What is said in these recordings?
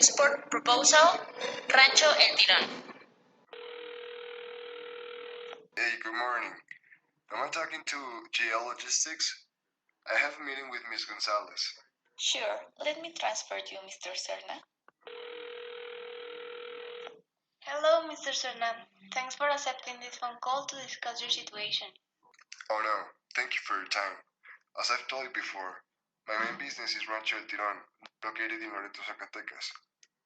export proposal, Rancho El Tirón. Hey, good morning. Am I talking to GL Logistics? I have a meeting with Ms. Gonzalez. Sure, let me transfer you, Mr. Serna. Hello, Mr. Serna. Thanks for accepting this phone call to discuss your situation. Oh no, thank you for your time. As I've told you before, my main business is Rancho El Tirón, located in Loreto, Zacatecas.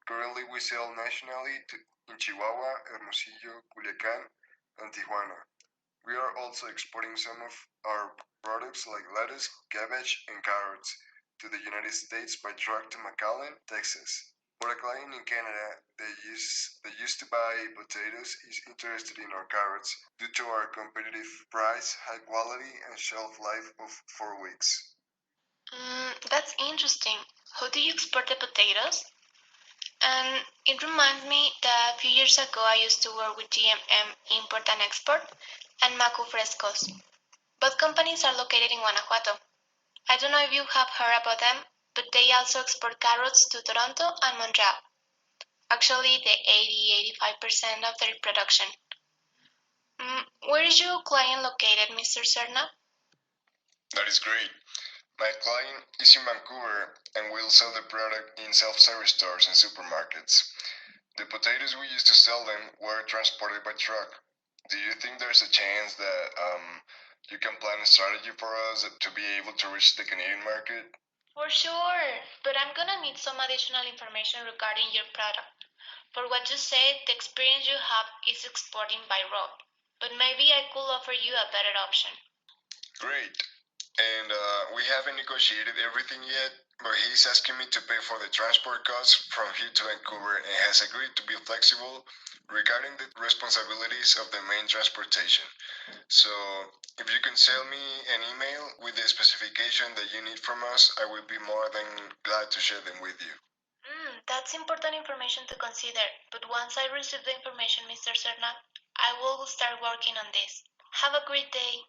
Currently, we sell nationally in Chihuahua, Hermosillo, Culiacán, and Tijuana. We are also exporting some of our products like lettuce, cabbage, and carrots to the United States by truck to McAllen, Texas. For a client in Canada that used to buy potatoes is interested in our carrots due to our competitive price, high quality, and shelf life of 4 weeks. That's interesting. How do you export the potatoes? And it reminds me that a few years ago I used to work with GMM Import and Export and Macu Frescos. Both companies are located in Guanajuato. I don't know if you have heard about them, but they also export carrots to Toronto and Montreal. Actually, the 80-85% of their production. Where is your client located, Mr. Serna? That is great. My client is in Vancouver and will sell the product in self-service stores and supermarkets. The potatoes we used to sell them were transported by truck. Do you think there's a chance that you can plan a strategy for us to be able to reach the Canadian market? For sure, but I'm gonna need some additional information regarding your product. For what you said, the experience you have is exporting by road, but maybe I could offer you a better option. Great. And we haven't negotiated everything yet, but he's asking me to pay for the transport costs from here to Vancouver and has agreed to be flexible regarding the responsibilities of the main transportation. So, if you can send me an email with the specification that you need from us, I will be more than glad to share them with you. That's important information to consider, but once I receive the information, Mr. Serna, I will start working on this. Have a great day.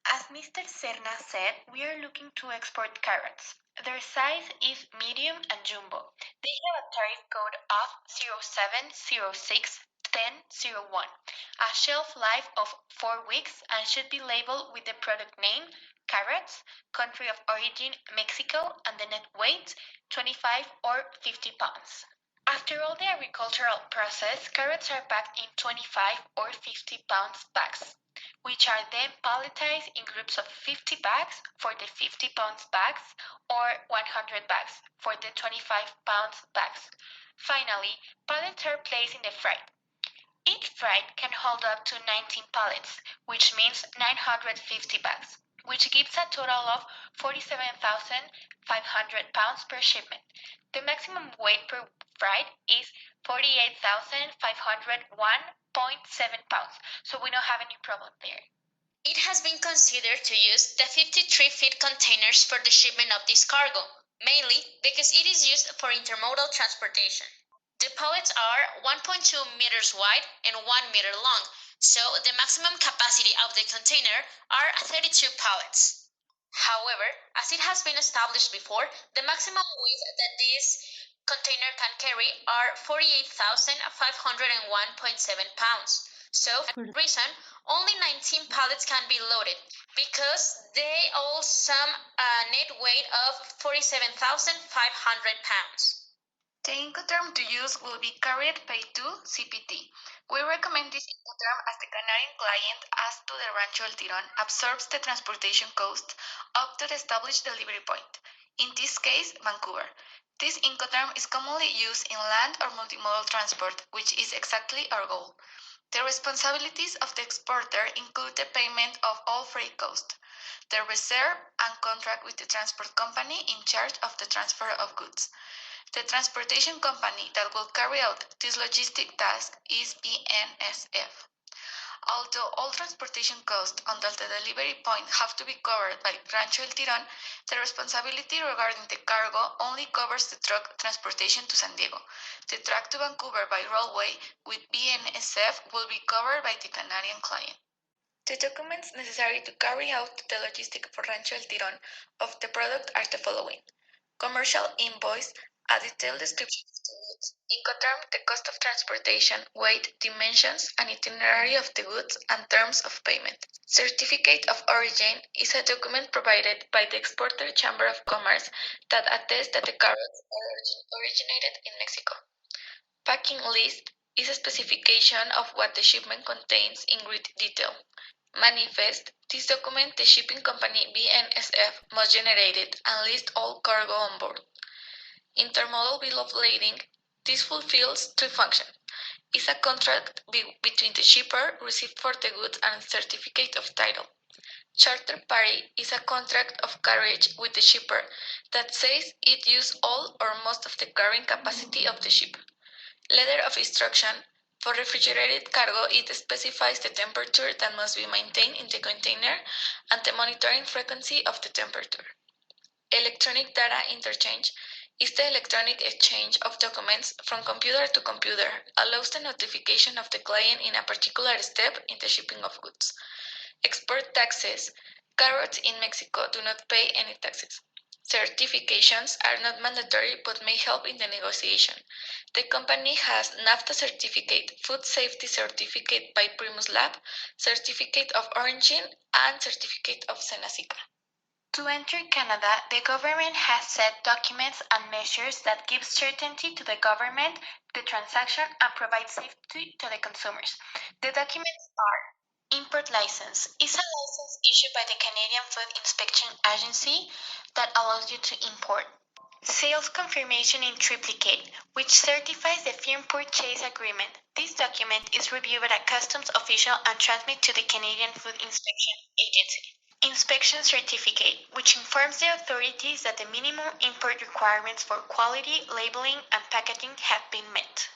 As Mr. Serna said, we are looking to export carrots. Their size is medium and jumbo. They have a tariff code of 07061001, a shelf life of 4 weeks, and should be labeled with the product name, carrots, country of origin Mexico, and the net weight 25 or 50 pounds. After all the agricultural process, carrots are packed in 25 or 50 pounds bags, which are then palletized in groups of 50 bags for the 50 pounds bags or 100 bags for the 25 pounds bags. Finally, pallets are placed in the freight. Each freight can hold up to 19 pallets, which means 950 bags, which gives a total of 47,500 pounds per shipment. The maximum weight per freight is 48,501.7 pounds, so we don't have any problem there. It has been considered to use the 53-feet containers for the shipment of this cargo, mainly because it is used for intermodal transportation. The pallets are 1.2 meters wide and 1 meter long, so the maximum capacity of the container are 32 pallets. However, as it has been established before, the maximum weight that this container can carry are 48,501.7 pounds. So, for that reason, only 19 pallets can be loaded because they all sum a net weight of 47,500 pounds. The Incoterm to use will be carried by 2 CPT. We recommend this Incoterm as the Canadian client as to the Rancho El Tirón absorbs the transportation cost up to the established delivery point, in this case, Vancouver. This Incoterm is commonly used in land or multimodal transport, which is exactly our goal. The responsibilities of the exporter include the payment of all freight costs, the reserve and contract with the transport company in charge of the transfer of goods. The transportation company that will carry out this logistic task is BNSF. Although all transportation costs until the delivery point have to be covered by Rancho El Tirón, the responsibility regarding the cargo only covers the truck transportation to San Diego. The truck to Vancouver by railway with BNSF will be covered by the Canadian client. The documents necessary to carry out the logistic for Rancho El Tirón of the product are the following: commercial invoice, A detailed description of the goods, Incoterm, the cost of transportation, weight, dimensions, and itinerary of the goods, and terms of payment. Certificate of origin is a document provided by the Exporter Chamber of Commerce that attests that the carrots originated in Mexico. Packing list is a specification of what the shipment contains in great detail. Manifest. This document the shipping company BNSF must generate it and list all cargo on board. Intermodal bill of lading. This fulfills three functions. Is a contract between the shipper, receipt for the goods, and certificate of title. Charter party is a contract of carriage with the shipper that says it uses all or most of the carrying capacity of the ship. Letter of instruction. For refrigerated cargo, it specifies the temperature that must be maintained in the container and the monitoring frequency of the temperature. Electronic data interchange is the electronic exchange of documents from computer to computer, allows the notification of the client in a particular step in the shipping of goods. Export taxes. Carrots in Mexico do not pay any taxes. Certifications are not mandatory but may help in the negotiation. The company has NAFTA certificate, food safety certificate by Primus Lab, certificate of origin, and certificate of Senacica. To enter Canada, the government has set documents and measures that give certainty to the government, the transaction, and provide safety to the consumers. The documents are import license is a license issued by the Canadian Food Inspection Agency that allows you to import. Sales confirmation in triplicate, which certifies the firm purchase agreement. This document is reviewed by a customs official and transmitted to the Canadian Food Inspection Agency. Inspection certificate, which informs the authorities that the minimum import requirements for quality, labeling, and packaging have been met.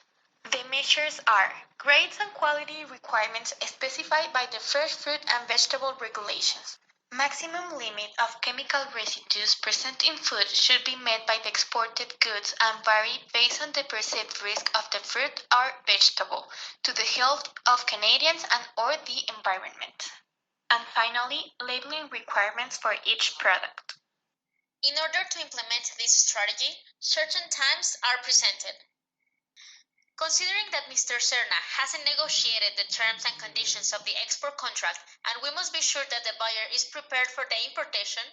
The measures are grades and quality requirements specified by the Fresh Fruit and Vegetable Regulations. Maximum limit of chemical residues present in food should be met by the exported goods and vary based on the perceived risk of the fruit or vegetable to the health of Canadians and or the environment. And finally, labeling requirements for each product. In order to implement this strategy, certain times are presented. Considering that Mr. Serna hasn't negotiated the terms and conditions of the export contract and we must be sure that the buyer is prepared for the importation,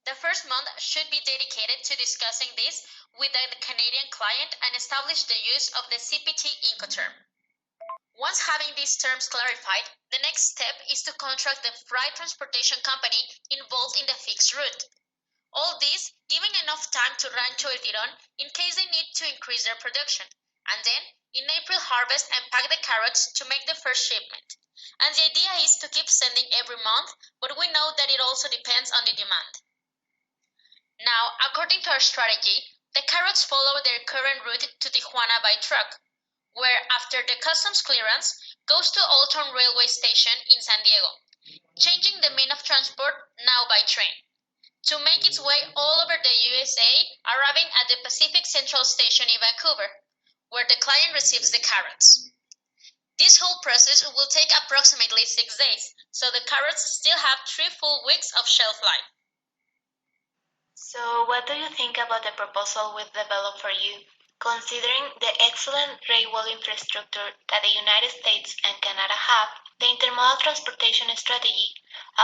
the first month should be dedicated to discussing this with the Canadian client and establish the use of the CPT Incoterm. Once having these terms clarified, the next step is to contract the freight transportation company involved in the fixed route. All this giving enough time to Rancho El Tirón in case they need to increase their production, and then in April harvest and pack the carrots to make the first shipment. And the idea is to keep sending every month, but we know that it also depends on the demand. Now, according to our strategy, the carrots follow their current route to Tijuana by truck, where after the customs clearance goes to Old Town Railway Station in San Diego, changing the mean of transport now by train, to make its way all over the USA, arriving at the Pacific Central Station in Vancouver, where the client receives the carrots. This whole process will take approximately 6 days, so the carrots still have 3 full weeks of shelf life. So, what do you think about the proposal we've developed for you? Considering the excellent railway infrastructure that the United States and Canada have, the intermodal transportation strategy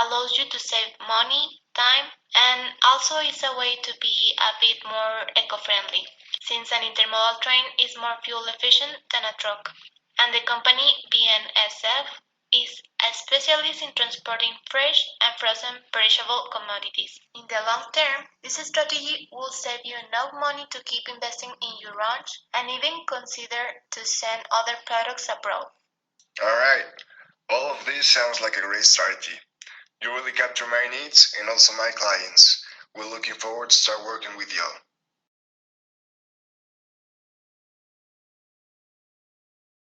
allows you to save money, time, and also is a way to be a bit more eco-friendly, since an intermodal train is more fuel efficient than a truck. And the company BNSF is a specialist in transporting fresh and frozen perishable commodities. In the long term, this strategy will save you enough money to keep investing in your ranch and even consider to send other products abroad. Alright, all of this sounds like a great strategy. You really capture my needs and also my clients. We're looking forward to start working with y'all.